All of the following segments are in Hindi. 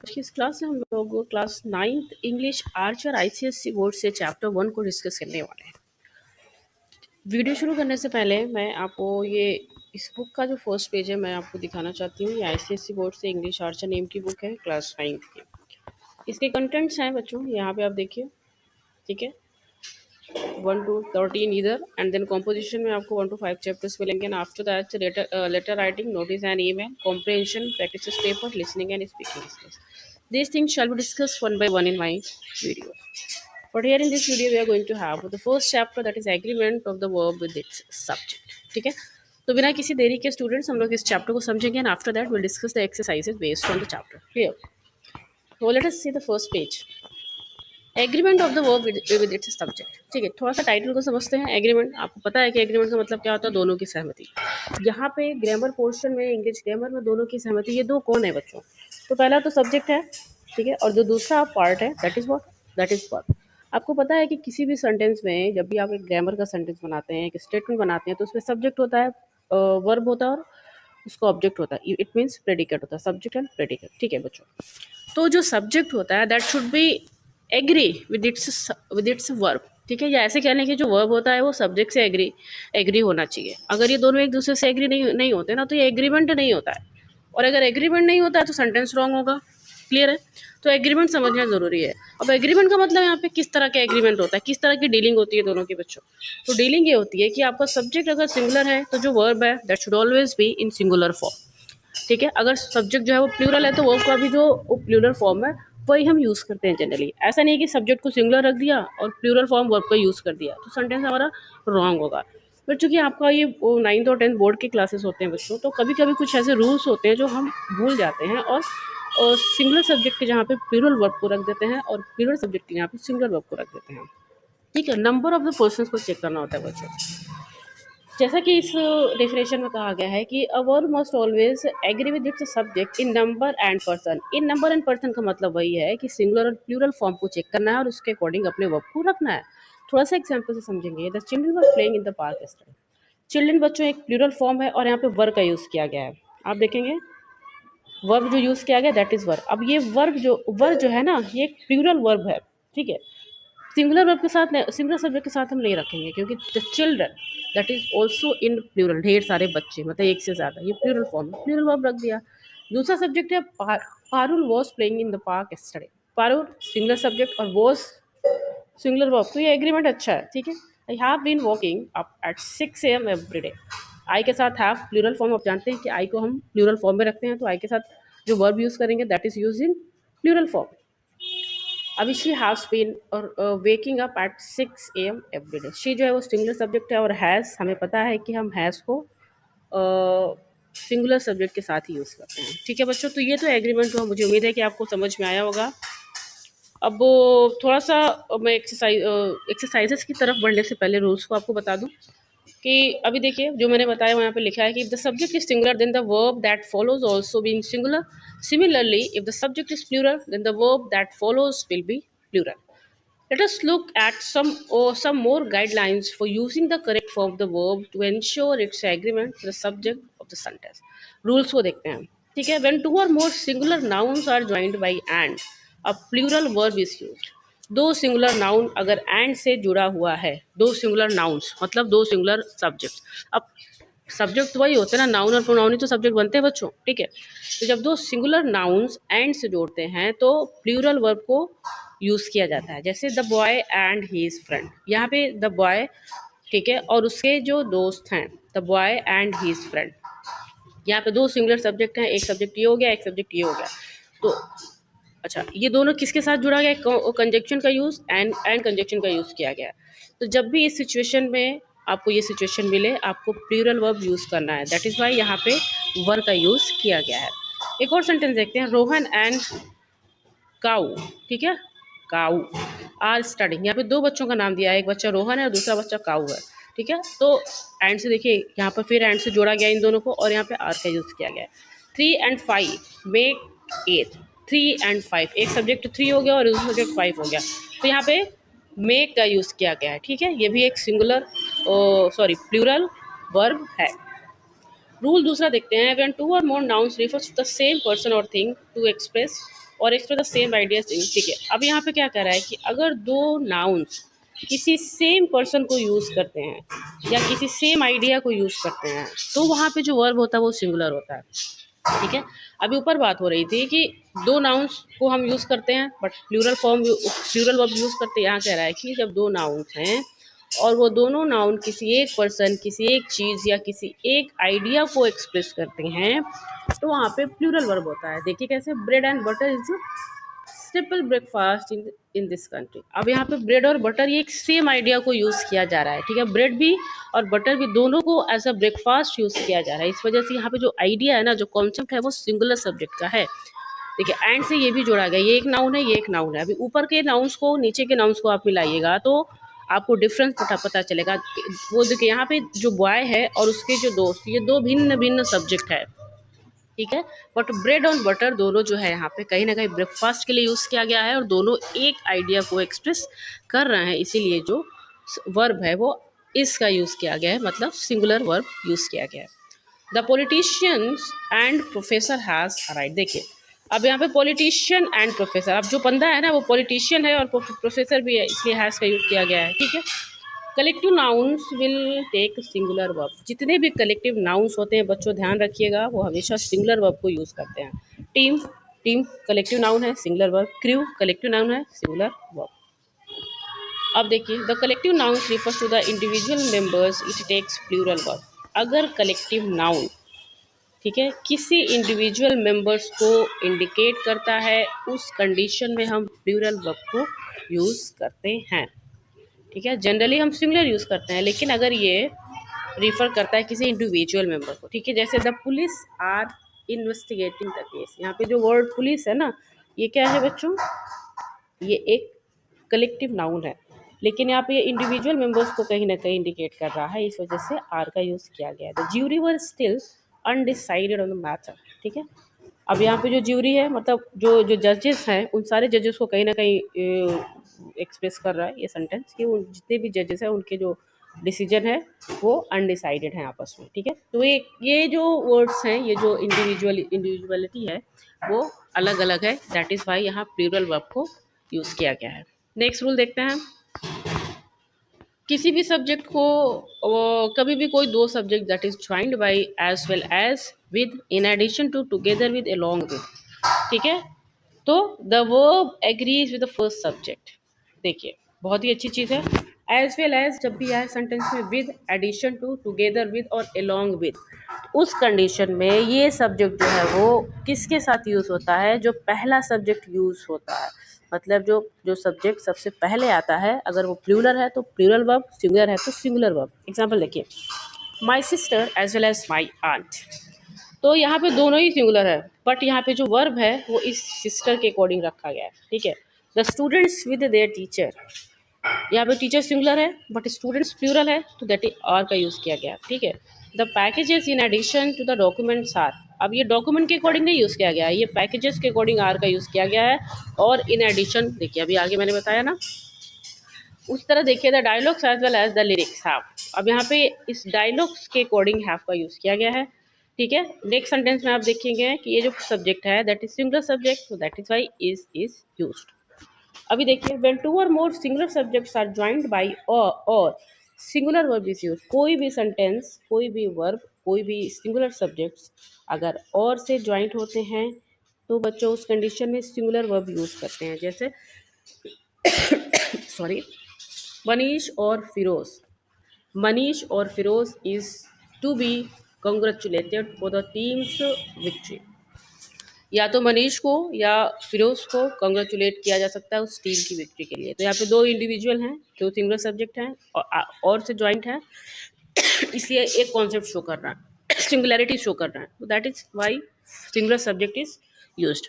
की इस क्लास में हम लोग class 9th English Archer ICSC board से चैप्टर 1 को डिस्कस करने वाले हैं। वीडियो शुरू करने से पहले मैं आपको ये इस बुक का जो फर्स्ट पेज है मैं आपको दिखाना चाहती हूँ। ये आईसीएससी बोर्ड से इंग्लिश आर्चर नेम की बुक है, क्लास 9th की। इसके कंटेंट्स हैं बच्चों, यहाँ पे आप देखिए, ठीक है, 1 to 13 इधर, एंड देन कॉम्पोजिशन में आपको 1 to 5 चैप्टर्स मिलेंगे। And after that letter writing, notice and email, comprehension, practice paper, listening and speaking skills. These things shall be discussed one by one in my video. But here in this video, we are going to have the first chapter, that is agreement of the verb with its subject. ठीक है, तो बिना किसी देरी के स्टूडेंट्स हम लोग इस चैप्टर को समझेंगे, and after that will discuss the exercises based on the chapter. Clear? So let us see the first page. Agreement of the verb with its subject. ठीक है, थोड़ा सा टाइटल को समझते हैं. एग्रीमेंट, आपको पता है कि एग्रीमेंट का मतलब क्या होता है? दोनों की सहमति. यहाँ पे ग्रामर पोर्शन में, इंग्लिश ग्रामर में दोनों की सहमति, ये दो कौन है बच्चों? तो पहला तो सब्जेक्ट है, ठीक है, और जो दूसरा पार्ट है that is what? That is verb. आपको पता है कि किसी भी सेंटेंस में जब भी आप एक ग्रामर का सेंटेंस बनाते हैं, एक स्टेटमेंट बनाते हैं, तो उसमें सब्जेक्ट होता है, वर्ब होता है, और उसका ऑब्जेक्ट होता है. इट मीन्स प्रेडिकेट होता है, सब्जेक्ट एंड प्रेडिकेट. ठीक है बच्चों, तो जो सब्जेक्ट होता है that should be agree with its verb. ठीक है, या ऐसे कहने की जो वर्ब होता है वो सब्जेक्ट से एग्री होना चाहिए. अगर ये दोनों एक दूसरे से एग्री नहीं होते ना, तो ये एग्रीमेंट नहीं होता है. और अगर एग्रीमेंट नहीं होता है तो सेंटेंस रॉन्ग होगा. क्लियर है? तो एग्रीमेंट समझना जरूरी है. अब एग्रीमेंट का मतलब यहाँ पे किस तरह का एग्रीमेंट होता है, किस तरह की डीलिंग होती है दोनों के बच्चों. तो डीलिंग ये होती है कि आपका सब्जेक्ट अगर सिंगुलर है तो जो वर्ब है that should always be in singular form. ठीक है, अगर सब्जेक्ट जो है वो प्लूरल है तो वर्ब का भी जो प्लूरल फॉर्म है वही हम यूज़ करते हैं जनरली. ऐसा नहीं है कि सब्जेक्ट को सिंगुलर रख दिया और प्लूरल फॉर्म वर्ब का यूज़ कर दिया, तो सेंटेंस हमारा रॉन्ग होगा. बट चूंकि आपका ये 9th और 10th बोर्ड के क्लासेस होते हैं बच्चों, तो कभी कभी कुछ ऐसे रूल्स होते हैं जो हम भूल जाते हैं, और सिंगुलर सब्जेक्ट के जहाँ पे प्लूरल वर्ब को रख देते हैं और प्लूरल सब्जेक्ट के यहाँ पे सिंगुलर वर्ब को रख देते हैं. ठीक है, नंबर ऑफ द पर्सन को चेक करना होता है बच्चों. जैसा कि इस डेफिनेशन में कहा गया है कि a verb must always agree with its subject in number and person. In number and person का मतलब वही है कि सिंगुलर और प्लूरल फॉर्म को चेक करना है और उसके अकॉर्डिंग अपने वर्ब को रखना है. थोड़ा सा एग्जांपल से समझेंगे. The children were playing in the park yesterday. Children बच्चों एक प्लूरल फॉर्म है और यहाँ पे वर्ब का यूज़ किया गया है. आप देखेंगे वर्ब जो यूज़ किया गया दैट इज़ वर्ब. अब ये वर्ब जो है ना, ये एक प्लूरल वर्ब है. ठीक है, सिंगुलर वर्ब के साथ, सिंगुलर सब्जेक्ट के साथ हम नहीं रखेंगे, क्योंकि the children that is also in plural, ढेर सारे बच्चे, मतलब एक से ज़्यादा, ये प्लूरल फॉर्म, प्लूरल वर्ब रख दिया. दूसरा सब्जेक्ट है Parul was playing in the park yesterday. Parul singular subject और वॉज सिंगुलर वर्ब, तो ये एग्रीमेंट अच्छा है. ठीक है, I have been walking up at 6 AM every day. I के साथ हैव प्लूरल फॉर्म, आप जानते हैं कि आई को हम प्लूरल फॉर्म में रखते हैं, तो आई के साथ जो वर्ब यूज़ करेंगे that is use in plural form. अभी शी हैज़ बीन और waking up at 6 AM every day. She जो है वो सिंगुलर सब्जेक्ट है, और हैज़ हमें पता है कि हम हैज़ को सिंगुलर सब्जेक्ट के साथ ही यूज़ करते हैं. ठीक है बच्चों, तो ये तो एग्रीमेंट हुआ. मुझे उम्मीद है कि आपको समझ में आया होगा. अब थोड़ा सा मैं एक्सरसाइजेस की तरफ बढ़ने से पहले रूल्स को आपको बता दूं कि अभी देखिए जो मैंने बताया वहाँ पे लिखा है कि if the subject is singular then the verb that follows also being singular. Similarly if the subject is plural then the verb that follows will be plural. Let us look at some more guidelines for using the correct form of the verb to ensure its agreement with the subject of the sentence. Rules को देखते हैं. ठीक है, when two or more singular nouns are joined by and, a plural verb is used. दो सिंगुलर नाउन अगर एंड से जुड़ा हुआ है, दो सिंगुलर नाउन्स मतलब दो सिंगुलर सब्जेक्ट. अब सब्जेक्ट तो वही होते हैं ना, नाउन और प्रोनाउन ही तो सब्जेक्ट बनते हैं बच्चों. ठीक है, तो जब दो सिंगुलर नाउन्स एंड से जोड़ते हैं तो प्लूरल वर्ब को यूज़ किया जाता है. जैसे the boy and his friend. यहाँ पे द बॉय, ठीक है, और उसके जो दोस्त हैं, the boy and his friend. यहाँ पे दो सिंगुलर सब्जेक्ट हैं, एक सब्जेक्ट ये हो गया, एक सब्जेक्ट ये हो गया. तो अच्छा, ये दोनों किसके साथ जुड़ा गया? कंजक्शन का यूज़, एंड कंजक्शन का यूज़ किया गया. तो जब भी इस सिचुएशन में आपको ये सिचुएशन मिले, आपको प्लूरल वर्ब यूज़ करना है. दैट इज़ वाई यहाँ पे वर्ब का यूज़ किया गया है. एक और सेंटेंस देखते हैं. रोहन एंड काऊ. ठीक है, काऊ आर स्टडिंग. यहाँ पे दो बच्चों का नाम दिया है, एक बच्चा रोहन है और दूसरा बच्चा काऊ है. ठीक है, तो एंड से देखिए यहाँ पर फिर एंड से जोड़ा गया इन दोनों को, और यहाँ पे आर का यूज़ किया गया है. 3 and 5 मेक 8. 3 and 5, एक सब्जेक्ट 3 हो गया और दूसरा सब्जेक्ट 5 हो गया, तो यहाँ पे मेक का यूज़ किया गया है. ठीक है, ये भी एक सिंगुलर प्लूरल वर्ब है. रूल दूसरा देखते हैं. व्हेन टू और more nouns refers to the same person और थिंग टू एक्सप्रेस और एक्सप्रेस द सेम आइडियाज। ठीक है, अब यहाँ पे क्या कर रहा है कि अगर दो नाउन्स किसी सेम पर्सन को यूज़ करते हैं या किसी सेम आइडिया को यूज़ करते हैं तो वहाँ पे जो वर्ब होता है वो सिंगुलर होता है। ठीक है, अभी ऊपर बात हो रही थी कि दो नाउन्स को हम यूज़ करते हैं बट प्लूरल वर्ब यूज़ करते हैं। यहाँ कह रहा है कि जब दो नाउन्स हैं और वो दोनों नाउन किसी एक पर्सन, किसी एक चीज़ या किसी एक आइडिया को एक्सप्रेस करते हैं तो वहाँ पे प्लूरल वर्ब होता है। देखिए कैसे, bread and butter is simple breakfast in this country. अब यहाँ पे ब्रेड और बटर ये एक सेम आइडिया को यूज़ किया जा रहा है। ठीक है, ब्रेड भी और बटर भी दोनों को एज अ ब्रेकफास्ट यूज़ किया जा रहा है। इस वजह से यहाँ पे जो आइडिया है ना, जो कॉन्सेप्ट है वो सिंगुलर सब्जेक्ट का है। देखिए एंड से ये भी जोड़ा गया, ये एक नाउन है, ये एक नाउन है। अभी ऊपर के नाउन्स को नीचे के नाउन्स को आप मिलाइएगा तो आपको डिफरेंस पता चलेगा। वो देखिए यहाँ पे जो बॉय है और उसके जो दोस्त, ये दो भिन्न भिन्न सब्जेक्ट है। ठीक है, बट ब्रेड और बटर दोनों जो है यहाँ पे कहीं ना कहीं ब्रेकफास्ट के लिए यूज़ किया गया है और दोनों एक आइडिया को एक्सप्रेस कर रहे हैं, इसीलिए जो वर्ब है वो इसका यूज़ किया गया है, मतलब सिंगुलर वर्ब यूज़ किया गया है। The politicians and professor has arrived. देखिए अब यहाँ पे पॉलिटिशियन एंड प्रोफेसर, अब जो बंदा है ना वो पॉलिटिशियन है और प्रोफेसर भी है, इसलिए हैज़ का यूज़ किया गया है। ठीक है, collective nouns will take singular verb. जितने भी कलेक्टिव नाउन्स होते हैं बच्चों ध्यान रखिएगा, वो हमेशा सिंगुलर वर्ब को यूज़ करते हैं। टीम, टीम कलेक्टिव नाउन है, singular verb. Crew collective noun है, सिंगुलर वर्ब। अब देखिए, the collective nouns refers to the individual members, it takes plural verb. अगर कलेक्टिव नाउन, ठीक है, किसी इंडिविजुअल मेंबर्स को इंडिकेट करता है उस कंडीशन में हम प्लूरल वर्ब को यूज़ करते हैं। ठीक है, जनरली हम सिंगुलर यूज़ करते हैं, लेकिन अगर ये रिफर करता है किसी इंडिविजुअल मेंबर को, ठीक है, जैसे the police are investigating the case. यहाँ पे जो वर्ड पुलिस है ना, ये क्या है बच्चों, ये एक कलेक्टिव नाउन है, लेकिन यहाँ पे ये इंडिविजुअल मेंबर्स को कहीं ना कहीं इंडिकेट कर रहा है, इस वजह से आर का यूज़ किया गया है। The jury were still undecided on the matter. ठीक है, अब यहाँ पे जो ज्यूरी है मतलब जो जो जजेस हैं उन सारे जजेस को कहीं ना कहीं एक्सप्रेस कर रहा है ये सेंटेंस कि उन जितने भी जजेस हैं उनके जो डिसीजन है वो अनडिसाइडेड है आपस में। ठीक है, तो ये जो वर्ड्स हैं, ये जो इंडिविजुअलिटी है वो अलग अलग है, दैट इज़ वाई यहाँ प्लूरल वर्ब को यूज़ किया गया है। नेक्स्ट रूल देखते हैं। किसी भी सब्जेक्ट को कभी भी कोई दो subject that is joined by as well as with, in addition to, together with, along with. ठीक है, तो the verb agrees with the first subject. देखिए बहुत ही अच्छी चीज़ है, एज वेल एज जब भी आए सेंटेंस में, with, addition to, together with और अलोंग विद, उस कंडीशन में ये सब्जेक्ट जो है वो किसके साथ यूज़ होता है, जो पहला सब्जेक्ट यूज़ होता है, मतलब जो जो सब्जेक्ट सबसे पहले आता है, अगर वो प्लूरल है तो प्लूरल वर्ब, सिंगुलर है तो सिंगुलर वर्ब। एग्जाम्पल देखिए, my sister as well as my aunt. तो यहाँ पे दोनों ही सिंगुलर है, बट यहाँ पे जो वर्ब है वो इस सिस्टर के अकॉर्डिंग रखा गया है। ठीक है, the students with their teacher, यहाँ पे टीचर सिंगुलर है बट स्टूडेंट्स प्लूरल है, तो दैट इज आर का यूज़ किया गया। ठीक है, the packages in addition to the documents are. अब ये डॉक्यूमेंट के अकॉर्डिंग नहीं यूज़ किया गया है, ये पैकेजेस के अकॉर्डिंग आर का यूज़ किया गया है। और इन एडिशन देखिए अभी आगे मैंने बताया ना, उस तरह देखिए the dialogues as well as the lyrics have. अब यहाँ पे इस डायलॉग्स के अकॉर्डिंग हैव का यूज़ किया गया है। ठीक है, नेक्स्ट सेंटेंस में आप देखेंगे कि ये जो सब्जेक्ट है दैट इज सिंगुलर सब्जेक्ट, तो that is why is used. अभी देखिए, व्हेन टू और more singular subjects are joined by और सिंगुलर वर्ब इज यूज्ड। कोई भी सेंटेंस, कोई भी वर्ब, कोई भी सिंगुलर सब्जेक्ट्स अगर और से ज्वाइंट होते हैं तो बच्चों उस कंडीशन में सिंगुलर वर्ब यूज़ करते हैं। जैसे सॉरी, मनीष और फिरोज, मनीष और Firoz is to be congratulated for the team's victory. या तो मनीष को या फिरोज को कंग्रेचुलेट किया जा सकता है उस टीम की विक्ट्री के लिए। तो यहाँ पे दो इंडिविजुअल हैं जो सिंगुलर सब्जेक्ट हैं और से ज्वाइंट है, इसलिए एक कॉन्सेप्ट शो कर रहा है, सिंगुलैरिटी शो कर रहा है, तो that is why singular subject is used.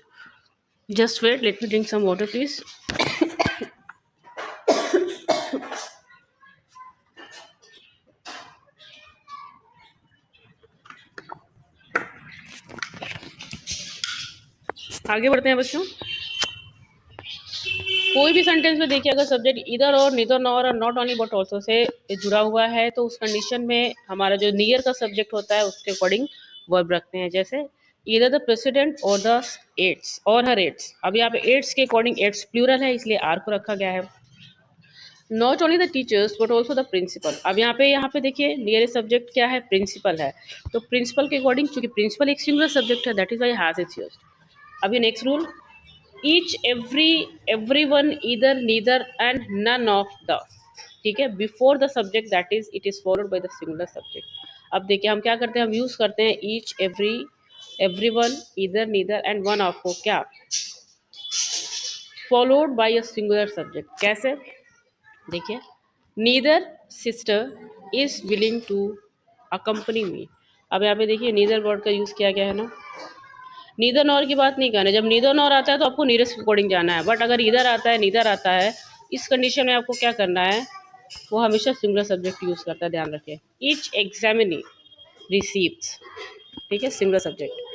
Just wait, let me drink some water please. आगे बढ़ते हैं बच्चों। कोई भी सेंटेंस में देखिए अगर सब्जेक्ट इधर और, निदर, नॉर और not only but also say जुड़ा हुआ है तो उस कंडीशन में हमारा जो नियर का सब्जेक्ट होता है उसके अकॉर्डिंग वर्ब रखते हैं। जैसे ईदर द प्रेसिडेंट और द एड्स और हर एड्स। अब यहाँ पे एड्स के अकॉर्डिंग एड्स प्लूरल है इसलिए आर को रखा गया है। Not only the teachers but also the principal. अब यहाँ पे देखिए नियरेस्ट सब्जेक्ट क्या है, प्रिंसिपल है, तो प्रिंसिपल के अकॉर्डिंग चूंकि प्रिंसिपल एक सिंगुलर सब्जेक्ट है that is why has its used. अभी next rule, each every one either neither and none of the, ठीक है, before the subject that is it is followed by the singular subject. अब देखिए हम क्या करते हैं, हम यूज करते हैं each every one either neither and one of को क्या followed by a singular subject. कैसे, देखिए neither sister is willing to accompany me. अब यहाँ पे देखिए नीदर वर्ड का यूज किया गया है ना, नीदर नॉर की बात नहीं करना। जब नीदर नॉर आता है तो आपको नीरेस्ट के अकॉर्डिंग जाना है, बट अगर इधर आता है नीदर आता है इस कंडीशन में आपको क्या करना है, वो हमेशा सिंगुलर सब्जेक्ट यूज करता है, ध्यान रखें। ईच एग्जामिनी रिसीव्स, ठीक है, सिंगुलर सब्जेक्ट।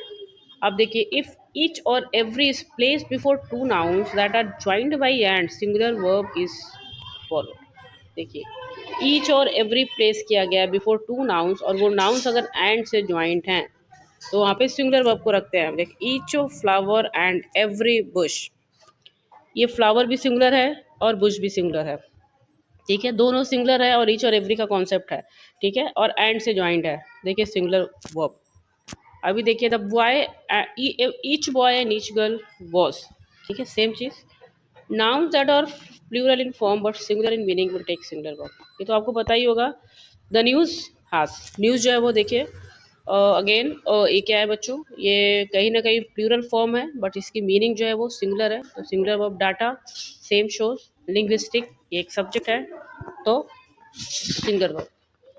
अब देखिए इफ ईच और every is placed before two nouns that are joined by and singular verb is followed. देखिए ईच और एवरी प्लेस किया गया है बिफोर टू नाउन्स और वो नाउन्स अगर एंड से ज्वाइंट हैं तो वहाँ पे सिंगुलर वर्ब को रखते हैं। देख each of flower and every Bush, ये फ्लावर भी सिंगुलर है और बुश भी सिंगुलर है, ठीक है, दोनों सिंगुलर है और ईच और एवरी का कॉन्सेप्ट है, ठीक है, और एंड से ज्वाइंट है। देखिए सिंगुलर वर्ब। अभी देखिए the boy, each boy and each girl was, ठीक है, सेम चीज। Nouns that are plural in form but singular in meaning will take singular verb. ये तो आपको पता ही होगा। द न्यूज़ हास, न्यूज़ जो है वो देखिए अगेन ये क्या है बच्चों, ये कहीं ना कहीं प्लूरल फॉर्म है बट इसकी मीनिंग जो है वो सिंगुलर है, तो singular verb. Data same shows, linguistic ये एक सब्जेक्ट है तो singular verb.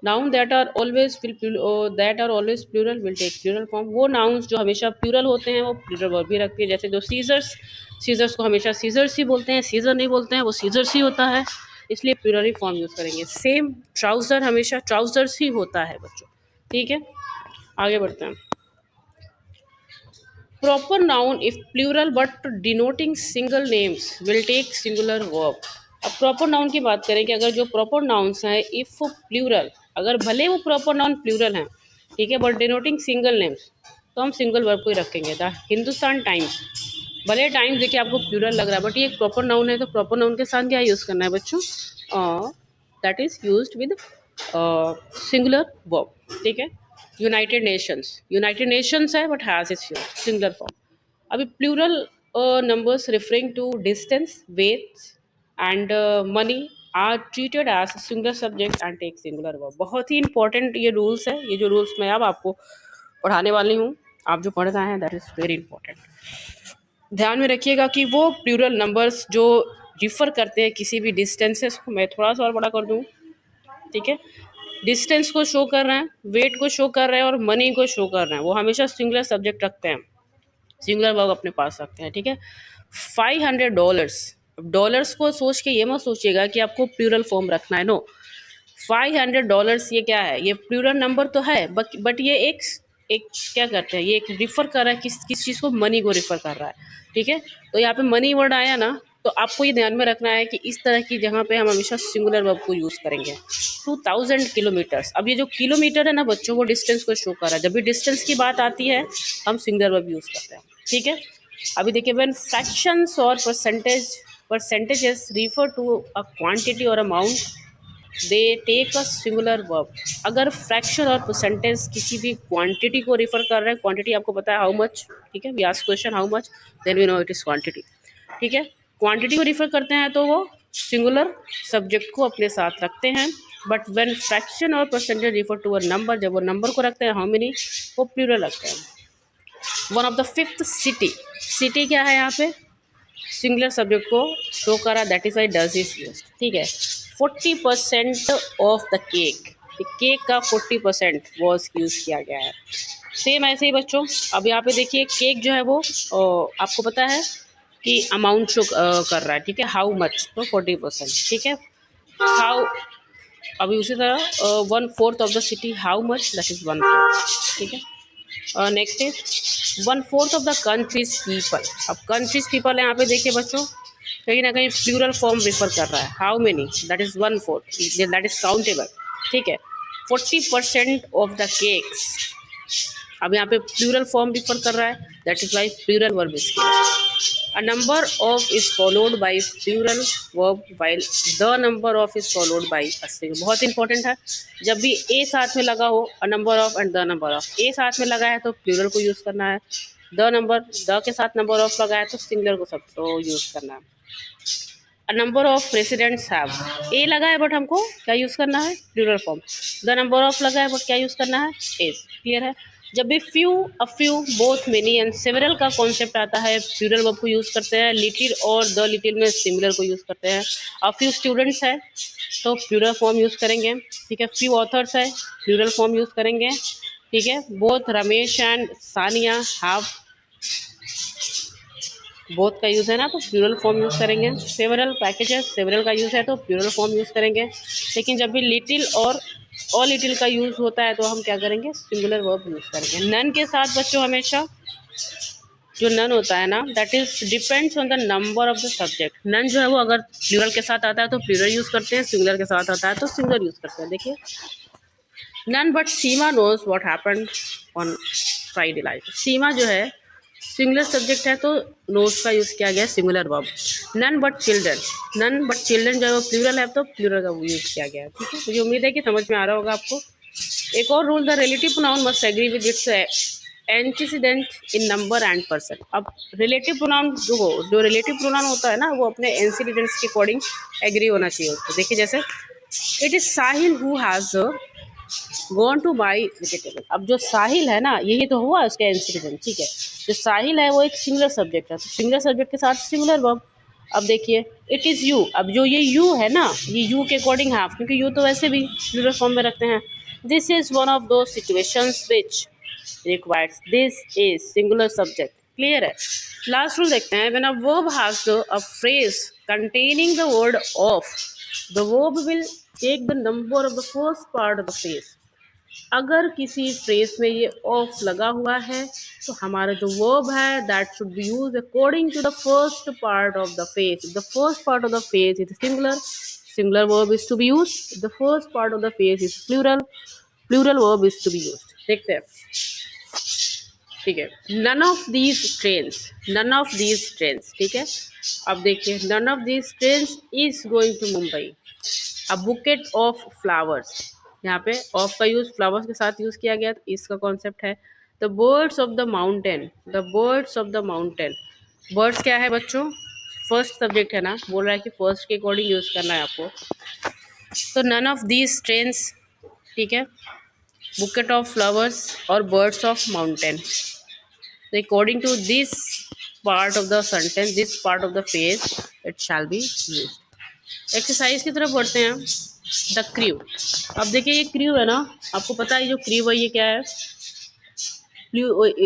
Noun that are always plural will take plural form. वो नाउन्स जो हमेशा प्लूरल होते हैं वो प्लूरल वर्ब भी रखती है, जैसे जो सीजर्स, सीजर्स को हमेशा सीजर्स ही बोलते हैं, सीजर नहीं बोलते हैं, वो सीजर्स ही होता है, इसलिए प्लूरल ही फॉर्म यूज करेंगे। सेम ट्राउजर हमेशा ट्राउजर्स ही होता है बच्चों, ठीक है। आगे बढ़ते हैं। Proper noun if plural but denoting single names will take singular verb. अब प्रॉपर नाउन की बात करें कि अगर जो प्रॉपर नाउन्स हैं इफ प्लूरल, अगर भले वो प्रॉपर नाउन प्लूरल हैं, ठीक है, बट डिनोटिंग सिंगल नेम्स, तो हम सिंगल वर्ब को ही रखेंगे। द हिंदुस्तान टाइम्स, भले टाइम्स देखिए आपको प्लूरल लग रहा है बट ये एक प्रॉपर नाउन है, तो प्रॉपर नाउन के साथ क्या यूज़ करना है बच्चों, that is used with singular verb, ठीक है। यूनाइटेड नेशंस है but has its singular form. अभी plural numbers referring to distance, weight and money are treated as singular subject and take singular verb. बहुत ही इंपॉर्टेंट ये रूल्स है, ये जो रूल्स मैं अब आपको पढ़ाने वाली हूँ, आप जो पढ़ रहे हैं दैट इज़ वेरी इंपॉर्टेंट। ध्यान में रखिएगा कि वो प्लूरल नंबर्स जो रिफर करते हैं किसी भी डिस्टेंसेस को, मैं थोड़ा सा और बड़ा कर दूँ, ठीक है, डिस्टेंस को शो कर रहे हैं, वेट को शो कर रहे हैं और मनी को शो कर रहे हैं, वो हमेशा सिंगुलर सब्जेक्ट रखते हैं, सिंगुलर वर्ब अपने पास रखते हैं, ठीक है। $500, डॉलर्स को सोच के ये मत सोचिएगा कि आपको प्लूरल फॉर्म रखना है, नो। $500 ये क्या है, ये प्लूरल नंबर तो है बट ये एक एक क्या करते हैं, ये एक रिफर कर रहा है किस चीज़ को, मनी को रिफर कर रहा है, ठीक है। तो यहाँ पे मनी वर्ड आया ना, तो आपको ये ध्यान में रखना है कि इस तरह की जगह पे हम हमेशा सिंगुलर वर्ब को यूज़ करेंगे। 2000 किलोमीटर्स, अब ये जो किलोमीटर है ना बच्चों, वो डिस्टेंस को शो कर रहा है, जब भी डिस्टेंस की बात आती है हम सिंगुलर वर्ब यूज़ करते हैं, ठीक है। अभी देखिए व्हेन फ्रैक्शंस और percentages refer to a quantity और amount they take a singular verb. अगर फ्रैक्शन और परसेंटेज किसी भी क्वांटिटी को रिफर कर रहे हैं, क्वांटिटी आपको पता है हाउ मच, ठीक है, we ask question how much, then we know it is quantity, ठीक है। क्वांटिटी को रिफर करते हैं तो वो सिंगुलर सब्जेक्ट को अपने साथ रखते हैं, बट व्हेन फ्रैक्शन और percentage refer to a number, जब वो नंबर को रखते हैं हाउ मेनी, वो प्लूरल रखते हैं। One of the fifth city, city क्या है यहाँ पे, सिंगुलर सब्जेक्ट को शो करा, that is why does is used, ठीक है। 40% ऑफ द केक का 40% वॉज यूज किया गया है। सेम ऐसे ही बच्चों, अब यहाँ पे देखिए केक जो है वो आपको पता है कि अमाउंट शो कर रहा है, ठीक है, हाउ मच, तो 40%, ठीक है। हाउ, अभी उसी तरह 1/4 of the city how much, that is 1/4, ठीक है। Next is 1/4 of the countries people. अब कंट्रीज पीपल यहाँ पे देखिए बच्चों, कहीं ना कहीं प्लूरल फॉर्म रिफर कर रहा है, how many, that is 1/4, that is countable, ठीक है। 40% ऑफ द केक्स अब यहाँ पे प्लूरल फॉर्म रिफर कर रहा है, that is why plural verb is a number of is followed by plural verb while the number of is followed by a single. बहुत इंपॉर्टेंट है, जब भी ए साथ में लगा हो, a number of and the number of, a साथ में लगा है तो प्लूरल को यूज करना है, द के साथ नंबर ऑफ लगा है तो सिंगुलर को सब तो यूज करना है। A number of residents have, a लगा है बट हमको क्या यूज करना है, plural form. The number of लगा है बट क्या यूज करना है, इज। क्लियर है। जब भी few, a few, both, many and several का कॉन्सेप्ट आता है, प्लूरल वर्ब को यूज करते हैं। लिटिल और द लिटिल में सिंगुलर को यूज करते हैं। अ फ्यू स्टूडेंट्स है तो प्लूरल फॉर्म यूज करेंगे, ठीक है। फ्यू ऑथर्स है, प्लूरल फॉर्म यूज करेंगे, ठीक है। Both Ramesh and Sania have, both का यूज़ है ना तो प्लूरल फॉर्म यूज़ करेंगे। सेवरल पैकेजेस, सेवरल का यूज़ है तो प्लूरल फॉर्म यूज़ करेंगे। लेकिन जब भी लिटिल और लिटिल का यूज़ होता है तो हम क्या करेंगे, सिंगुलर वर्ब यूज़ करेंगे। नन के साथ बच्चों हमेशा जो नन होता है ना, that is depends on the number of the subject. None जो है वो अगर प्लूरल के साथ आता है तो प्लूरल यूज़ करते हैं, सिंगुलर के साथ आता है तो सिंगुलर यूज़ करते हैं। देखिए, none but Seema knows what happened on Friday night. Seema जो है सिंगुलर सब्जेक्ट है तो नोज का यूज़ किया गया singular verb. None but children, none but children जो है वो प्लूरल है तो प्लूरल का यूज़ किया गया है, ठीक है। मुझे उम्मीद है कि समझ में आ रहा होगा आपको। एक और rule, the relative pronoun must agree with its antecedent in number and person. अब रिलेटिव प्रोनाउन जो रिलेटिव प्रोनाउन होता है ना, वो अपने एंटीसीडेंट्स के अकॉर्डिंग एग्री होना चाहिए उसको। देखिए जैसे, it is Sahil who has gone two by vegetable. अब जो साहिल है ना, यही तो हुआ उसका इंसिडेंट, ठीक है। जो साहिल है वो एक सिंगुलर सब्जेक्ट है, तो सिंगुलर सब्जेक्ट के साथ सिंगुलर वर्ब। अब देखिए, इट इज़ यू, अब जो ये यू है ना, ये यू के अकॉर्डिंग हैव, क्योंकि यू तो वैसे भी प्लूरल फॉर्म में रखते हैं। This is one of those situations which requires this is singular subject. Clear है। लास्ट रूल देखते हैं, when a verb has a phrase containing the word of, the verb will take the number of the first part of the phrase. अगर किसी फ्रेज में ये ऑफ लगा हुआ है तो हमारा जो वर्ब है that should be use according to the first part of the phrase. The first part of the phrase is singular, singular verb is to be use. The first part of the phrase is plural, plural verb is to be use. देखते हैं, ठीक है। None of these trains, none of these trains, ठीक है। अब देखिए, none of these trains is going to Mumbai. A bouquet of flowers, यहाँ पे ऑफ का यूज फ्लावर्स के साथ यूज किया गया, तो इसका कॉन्सेप्ट है। The birds of the mountain, the birds of the mountain. Birds क्या है बच्चों, फर्स्ट सब्जेक्ट है ना, बोल रहा है कि फर्स्ट के अकॉर्डिंग यूज करना है आपको। तो नन ऑफ दीज ट्रेन्स, ठीक है, बुकेट ऑफ फ्लावर्स और बर्ड्स ऑफ माउंटेन। तो according to this part of the sentence, this part of the phrase, it shall be used. Exercise की तरफ बढ़ते हैं। द क्रू, अब देखिए ये क्रू है ना, आपको पता है जो क्रू है ये क्या है,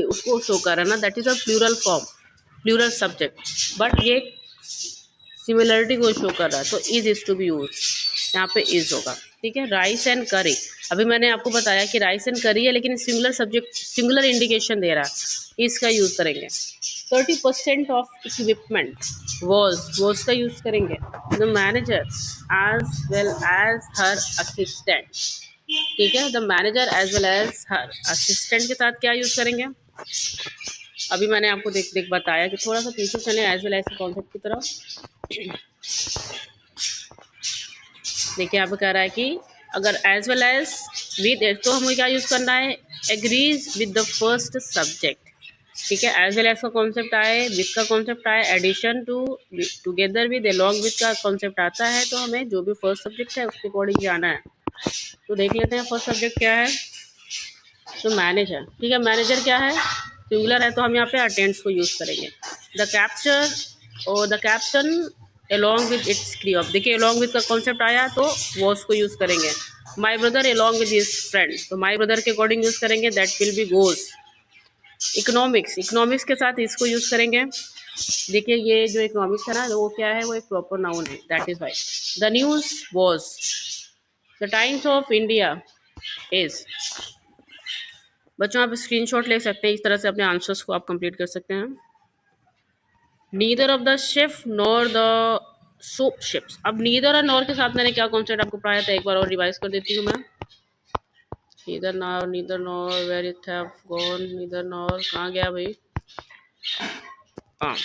उसको शो कर रहा है ना, that is a plural form, plural subject, but ये सिमिलरिटी को शो कर रहा है तो इज टू बी यूज, यहाँ पे इज होगा, ठीक है। राइस एंड करी, अभी मैंने आपको बताया कि राइस एंड करी है लेकिन सिंगुलर सब्जेक्ट, सिंगुलर इंडिकेशन दे रहा है, इसका यूज करेंगे। 30% ऑफ इक्विपमेंट वॉज का यूज करेंगे। The manager as well as her assistant, ठीक है। The manager as well as her assistant के साथ क्या यूज करेंगे, अभी मैंने आपको देख देख बताया कि थोड़ा सा पीछे चले एज वेल एज के कॉन्सेप्ट की तरफ। देखिए यहाँ पे कह रहा है कि अगर एज वेल एज विद, तो हमें क्या यूज करना है, agrees with the first subject, ठीक है। एज वेल एज का कॉन्सेप्ट आए, विद का कॉन्सेप्ट आए, addition to, together with, along with का कॉन्सेप्ट आता है, तो हमें जो भी फर्स्ट सब्जेक्ट है उसके अकॉर्डिंग जाना है। तो देख लेते हैं फर्स्ट सब्जेक्ट क्या है, तो मैनेजर, ठीक है। मैनेजर क्या है, सिंगुलर है तो हम यहाँ पे अटेंड्स को यूज करेंगे। द कैप्चर और the captain along with its crew, अब देखिए अलॉन्ग विद का कॉन्सेप्ट आया तो वॉज को यूज करेंगे। My brother along with his friend, तो माई ब्रदर के अकॉर्डिंग यूज करेंगे, that will B goes. Economics, economics के साथ इसको यूज करेंगे। देखिए ये जो इकोनॉमिक्स है ना, वो क्या है, वो एक प्रॉपर नाउन है, that is why. The news was, the Times of India is. बच्चों आप स्क्रीनशॉट ले सकते हैं, इस तरह से अपने आंसर्स को आप कंप्लीट कर सकते हैं। Neither of the ship nor the soap ships, अब नीदर और नॉर के साथ मैंने क्या कॉन्सेप्ट आपको पढ़ाया था, एक बार और रिवाइज कर देती हूँ मैं। Neither nor, neither nor, where it have gone, neither nor कहाँ गया भाई? हाँ,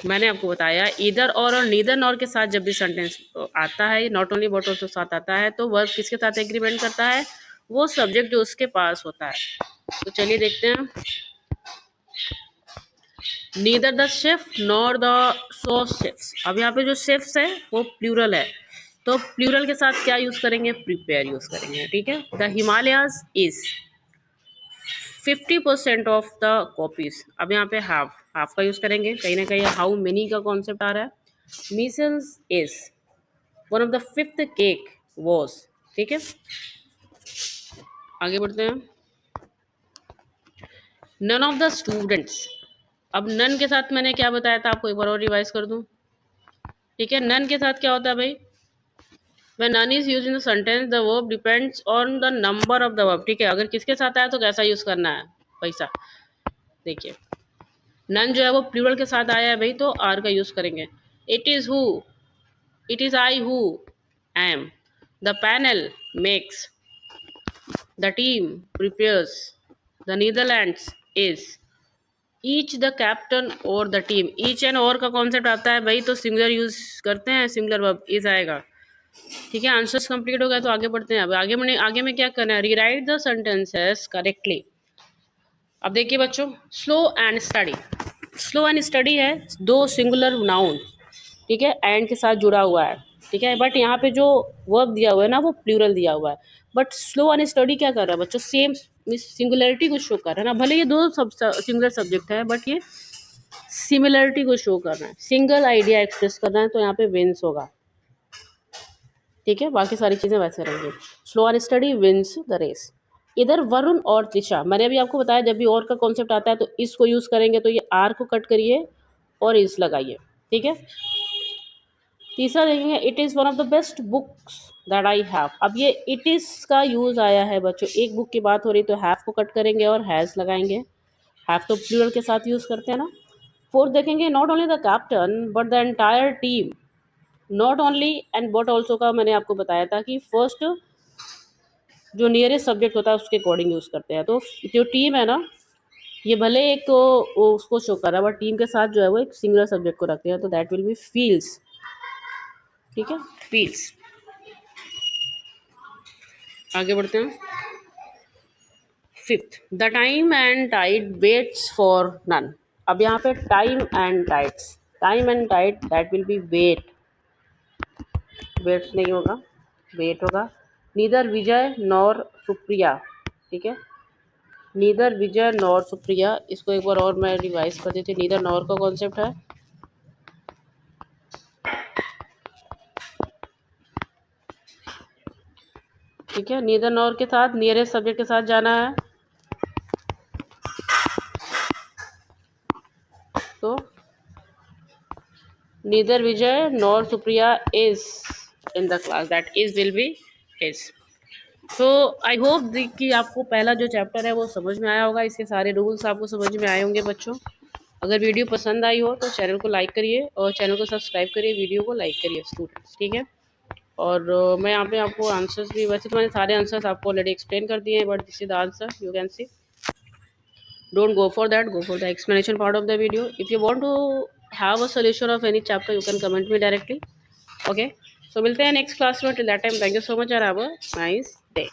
मैंने आपको बताया ईदर और नीदर नॉर के साथ जब भी सेंटेंस आता है, नॉट ओनली बट ऑल्सो साथ आता है, तो वर्ब किसके साथ एग्रीमेंट करता है? वो सब्जेक्ट जो उसके पास होता है। तो चलिए देखते हैं। Neither the chef nor the so chefs. अब यहाँ पे जो शेफ्स है वो प्लूरल है, तो प्लूरल के साथ क्या यूज करेंगे? प्रिपेयर यूज करेंगे। ठीक है। The Himalayas is 50% of the copies. अब यहाँ पे हाफ हाफ का यूज करेंगे, कहीं ना कहीं हाउ मेनी का कॉन्सेप्ट आ रहा है। Measles is one of the fifth cake was. ठीक है, आगे बढ़ते हैं। None of the students. अब नन के साथ मैंने क्या बताया था आपको, एक बार और रिवाइज कर दूं। ठीक है, नन के साथ क्या होता है भाई? When none is used in the sentence, the verb depends on the number of the verb। ठीक है, अगर किसके साथ आया तो कैसा यूज करना है पैसा। देखिए, नन जो है वो प्लूरल के साथ आया है भाई, तो आर का यूज करेंगे। It is who, it is I who am, the panel makes, the team prepares, the Netherlands is, each the captain और द टीम। ईच एंड और का कॉन्सेप्ट आता है भाई, तो सिंगुलर यूज करते हैं, सिंगुलर वर्ब इज आएगा। ठीक है, आंसर्स कंप्लीट हो गया, तो आगे बढ़ते हैं। अब आगे में क्या करना है? Rewrite the sentences correctly. अब देखिए बच्चों, slow and study. Slow and study है दो सिंगुलर नाउन, ठीक है, एंड के साथ जुड़ा हुआ है। ठीक है, बट यहाँ पे जो वर्ब दिया हुआ है ना वो प्लूरल दिया हुआ है। बट स्लो एंड स्टडी क्या कर रहा है बच्चों? सेम सिंगुलरिटी को शो कर रहा है ना, भले ये दो सब सिंगुलर सब्जेक्ट है, बट ये सिमिलरिटी को शो कर रहा है, सिंगल आइडिया एक्सप्रेस कर रहा है, तो यहाँ पे विंस होगा। ठीक है, बाकी सारी चीजें वैसे रहेंगी। Slow and steady wins the race. इधर वरुण और त्रिशा, मैंने अभी आपको बताया जब भी और का कॉन्सेप्ट आता है तो इसको यूज करेंगे, तो ये आर को कट करिए और इस लगाइए। ठीक है, तीसरा देखेंगे, it is one of the best books that I have. अब ये इट इज का यूज आया है बच्चों, एक बुक की बात हो रही तो हैव को कट करेंगे और हैज लगाएंगे। हैव तो प्लूरल के साथ यूज करते हैं ना। फोर्थ देखेंगे, not only the captain but the entire team. Not only and but also का मैंने आपको बताया था कि फर्स्ट जो नियरेस्ट सब्जेक्ट होता है उसके अकॉर्डिंग यूज करते हैं। तो जो टीम है ना, ये भले एक तो उसको शो कर रहा है, बट टीम के साथ जो है वो एक सिंगुलर सब्जेक्ट को रखते हैं, तो दैट विल बी फील्स। ठीक है, फील्स। आगे बढ़ते हैं। Fifth, the time and tide waits for none. अब यहाँ पे time and tides, time and tide that will be wait, waits नहीं होगा, वेट होगा। Neither Vijay nor Supriya. ठीक है, नीदर विजय नॉर सुप्रिया, इसको एक बार और मैं रिवाइज कर देती हूँ। नीदर नॉर का कॉन्सेप्ट है, ठीक है, नीदर नॉर के साथ नियरेस्ट सब्जेक्ट के साथ जाना है, तो neither Vijay nor Supriya is in the class, that is will be is. तो आई होप कि आपको पहला जो चैप्टर है वो समझ में आया होगा, इसके सारे रूल्स आपको समझ में आए होंगे बच्चों। अगर वीडियो पसंद आई हो तो चैनल को लाइक करिए और चैनल को सब्सक्राइब करिए, वीडियो को लाइक करिए स्टूडेंट्स। ठीक है, और मैं यहाँ पे आपको आंसर्स भी, वैसे तो मैंने सारे आंसर्स आपको ऑलरेडी एक्सप्लेन कर दिए हैं, but this is the answer you can see. Don't go for that, go for the explanation part of the video. If you want to have a solution of any chapter, you can comment me directly. Okay, so मिलते हैं next class में, till that time thank you so much and have a nice day.